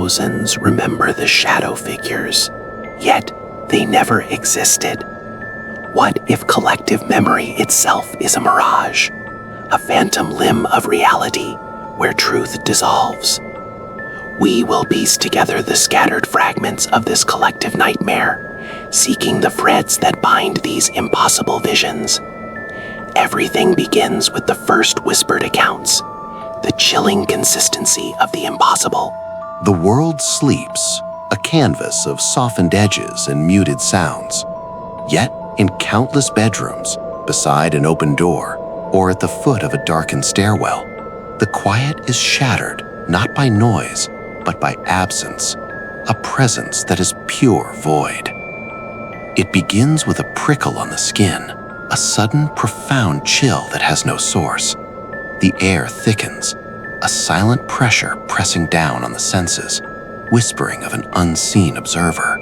thousands remember the shadow figures, yet they never existed. What if collective memory itself is a mirage, a phantom limb of reality where truth dissolves? We will piece together the scattered fragments of this collective nightmare, seeking the threads that bind these impossible visions. Everything begins with the first whispered accounts, the chilling consistency of the impossible. The world sleeps, a canvas of softened edges and muted sounds. Yet, in countless bedrooms, beside an open door, or at the foot of a darkened stairwell, the quiet is shattered not by noise, but by absence, a presence that is pure void. It begins with a prickle on the skin, a sudden, profound chill that has no source. The air thickens, a silent pressure pressing down on the senses, whispering of an unseen observer.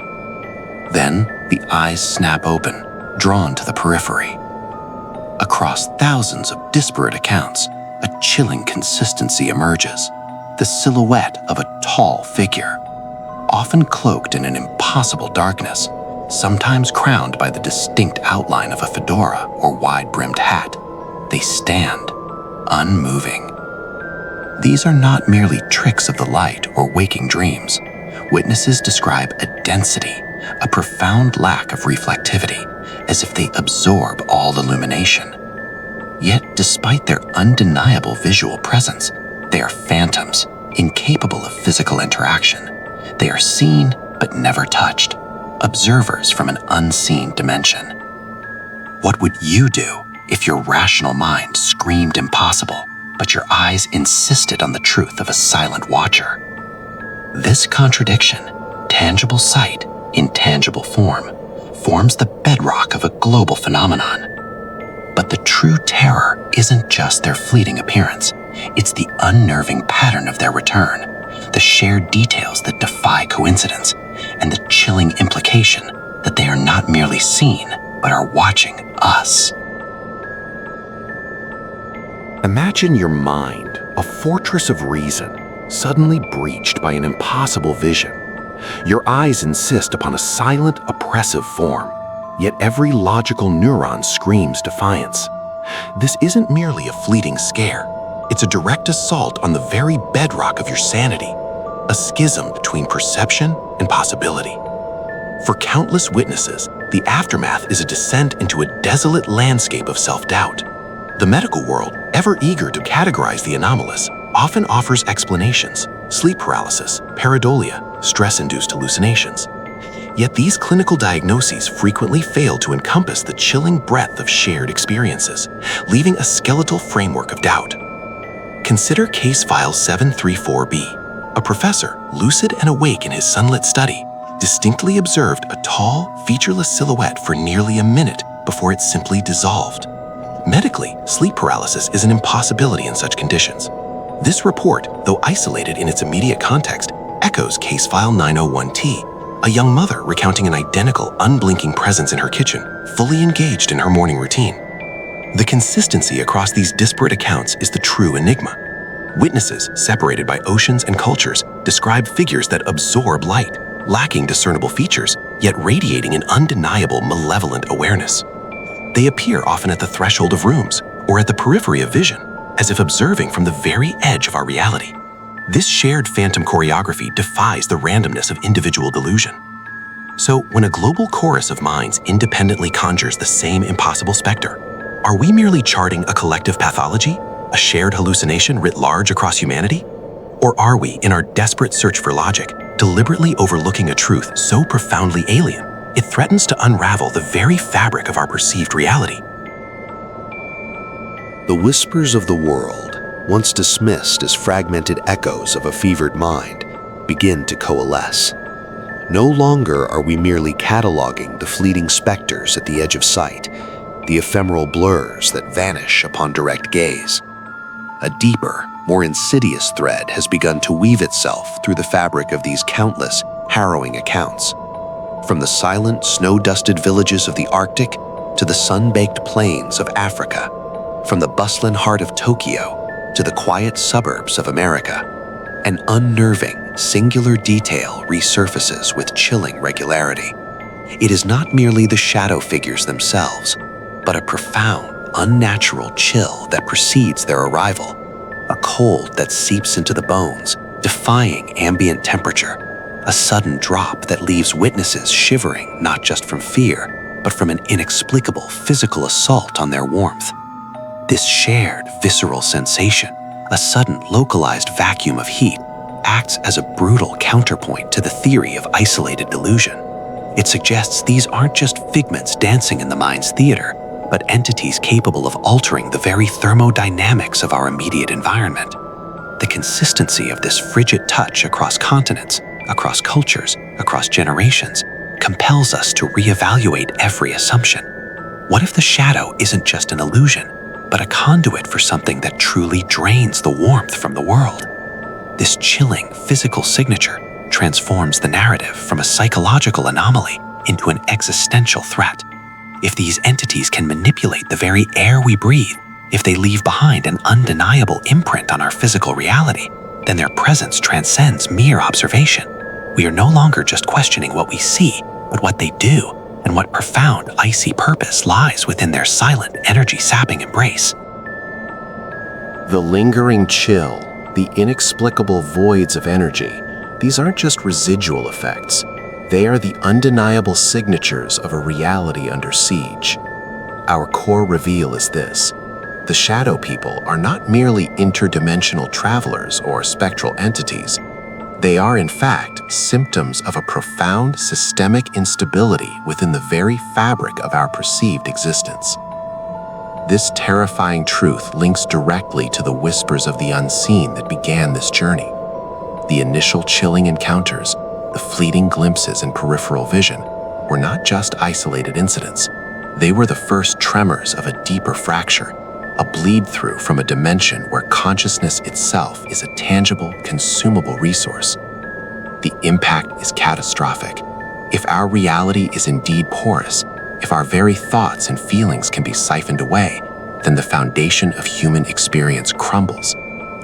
Then the eyes snap open, drawn to the periphery. Across thousands of disparate accounts, a chilling consistency emerges, the silhouette of a tall figure, often cloaked in an impossible darkness, sometimes crowned by the distinct outline of a fedora or wide-brimmed hat. They stand, unmoving. These are not merely tricks of the light or waking dreams. Witnesses describe a density, a profound lack of reflectivity, as if they absorb all illumination. Yet, despite their undeniable visual presence, they are phantoms, incapable of physical interaction. They are seen but never touched, observers from an unseen dimension. What would you do if your rational mind screamed impossible, but your eyes insisted on the truth of a silent watcher? This contradiction, tangible sight in tangible form, forms the bedrock of a global phenomenon. But the true terror isn't just their fleeting appearance, it's the unnerving pattern of their return, the shared details that defy coincidence, and the chilling implication that they are not merely seen, but are watching us. Imagine your mind, a fortress of reason, suddenly breached by an impossible vision. Your eyes insist upon a silent, oppressive form, yet every logical neuron screams defiance. This isn't merely a fleeting scare. It's a direct assault on the very bedrock of your sanity, a schism between perception and possibility. For countless witnesses, the aftermath is a descent into a desolate landscape of self-doubt. The medical world, ever eager to categorize the anomalous, often offers explanations: sleep paralysis, pareidolia, stress-induced hallucinations. Yet these clinical diagnoses frequently fail to encompass the chilling breadth of shared experiences, leaving a skeletal framework of doubt. Consider case file 734B. A professor, lucid and awake in his sunlit study, distinctly observed a tall, featureless silhouette for nearly a minute before it simply dissolved. Medically, sleep paralysis is an impossibility in such conditions. This report, though isolated in its immediate context, echoes case file 901T, a young mother recounting an identical, unblinking presence in her kitchen, fully engaged in her morning routine. The consistency across these disparate accounts is the true enigma. Witnesses, separated by oceans and cultures, describe figures that absorb light, lacking discernible features, yet radiating an undeniable malevolent awareness. They appear often at the threshold of rooms or at the periphery of vision, as if observing from the very edge of our reality. This shared phantom choreography defies the randomness of individual delusion. So, when a global chorus of minds independently conjures the same impossible specter, are we merely charting a collective pathology, a shared hallucination writ large across humanity? Or are we, in our desperate search for logic, deliberately overlooking a truth so profoundly alien, it threatens to unravel the very fabric of our perceived reality? The whispers of the world, once dismissed as fragmented echoes of a fevered mind, begin to coalesce. No longer are we merely cataloging the fleeting specters at the edge of sight, the ephemeral blurs that vanish upon direct gaze. A deeper, more insidious thread has begun to weave itself through the fabric of these countless, harrowing accounts. From the silent, snow-dusted villages of the Arctic to the sun-baked plains of Africa, from the bustling heart of Tokyo to the quiet suburbs of America, An unnerving, singular detail resurfaces with chilling regularity. It is not merely the shadow figures themselves, but a profound, unnatural chill that precedes their arrival, a cold that seeps into the bones, defying ambient temperature, a sudden drop that leaves witnesses shivering not just from fear, but from an inexplicable physical assault on their warmth. This shared, visceral sensation, a sudden localized vacuum of heat, acts as a brutal counterpoint to the theory of isolated delusion. It suggests these aren't just figments dancing in the mind's theater, but entities capable of altering the very thermodynamics of our immediate environment. The consistency of this frigid touch across continents, across cultures, across generations, compels us to reevaluate every assumption. What if the shadow isn't just an illusion, but a conduit for something that truly drains the warmth from the world? This chilling physical signature transforms the narrative from a psychological anomaly into an existential threat. If these entities can manipulate the very air we breathe, if they leave behind an undeniable imprint on our physical reality, then their presence transcends mere observation. We are no longer just questioning what we see, but what they do, and what profound icy purpose lies within their silent, energy-sapping embrace. The lingering chill, the inexplicable voids of energy, these aren't just residual effects. They are the undeniable signatures of a reality under siege. Our core reveal is this: the shadow people are not merely interdimensional travelers or spectral entities. They are, in fact, symptoms of a profound systemic instability within the very fabric of our perceived existence. This terrifying truth links directly to the whispers of the unseen that began this journey. The initial chilling encounters, the fleeting glimpses in peripheral vision, were not just isolated incidents. They were the first tremors of a deeper fracture, a bleed-through from a dimension where consciousness itself is a tangible, consumable resource. The impact is catastrophic. If our reality is indeed porous, if our very thoughts and feelings can be siphoned away, then the foundation of human experience crumbles.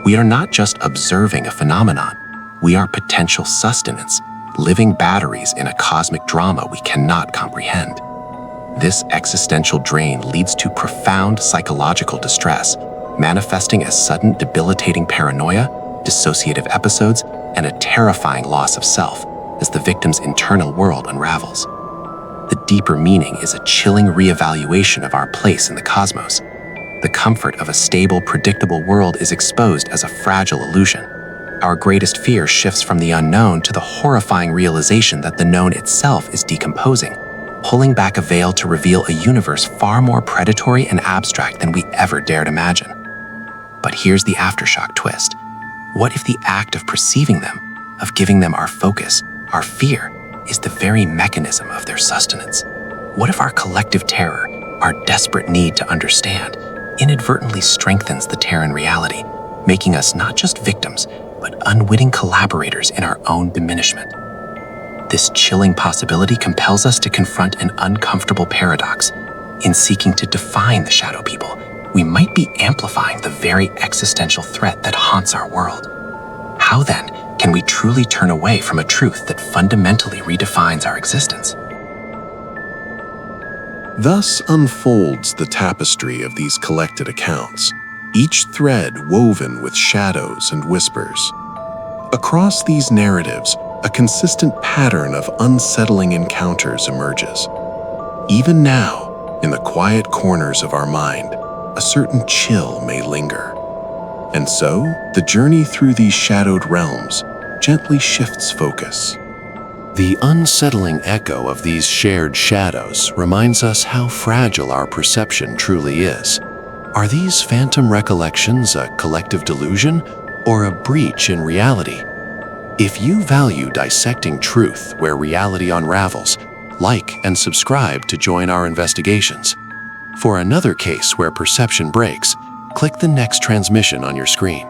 We are not just observing a phenomenon. We are potential sustenance, living batteries in a cosmic drama we cannot comprehend. This existential drain leads to profound psychological distress, manifesting as sudden debilitating paranoia, dissociative episodes, and a terrifying loss of self as the victim's internal world unravels. The deeper meaning is a chilling reevaluation of our place in the cosmos. The comfort of a stable, predictable world is exposed as a fragile illusion. Our greatest fear shifts from the unknown to the horrifying realization that the known itself is decomposing, pulling back a veil to reveal a universe far more predatory and abstract than we ever dared imagine. But here's the aftershock twist. What if the act of perceiving them, of giving them our focus, our fear, is the very mechanism of their sustenance? What if our collective terror, our desperate need to understand, inadvertently strengthens the Terran reality, making us not just victims, but unwitting collaborators in our own diminishment? This chilling possibility compels us to confront an uncomfortable paradox. In seeking to define the shadow people, we might be amplifying the very existential threat that haunts our world. How then can we truly turn away from a truth that fundamentally redefines our existence? Thus unfolds the tapestry of these collected accounts, each thread woven with shadows and whispers. Across these narratives, a consistent pattern of unsettling encounters emerges. Even now, in the quiet corners of our mind, a certain chill may linger. And so, the journey through these shadowed realms gently shifts focus. The unsettling echo of these shared shadows reminds us how fragile our perception truly is. Are these phantom recollections a collective delusion or a breach in reality? If you value dissecting truth where reality unravels, like and subscribe to join our investigations. For another case where perception breaks, click the next transmission on your screen.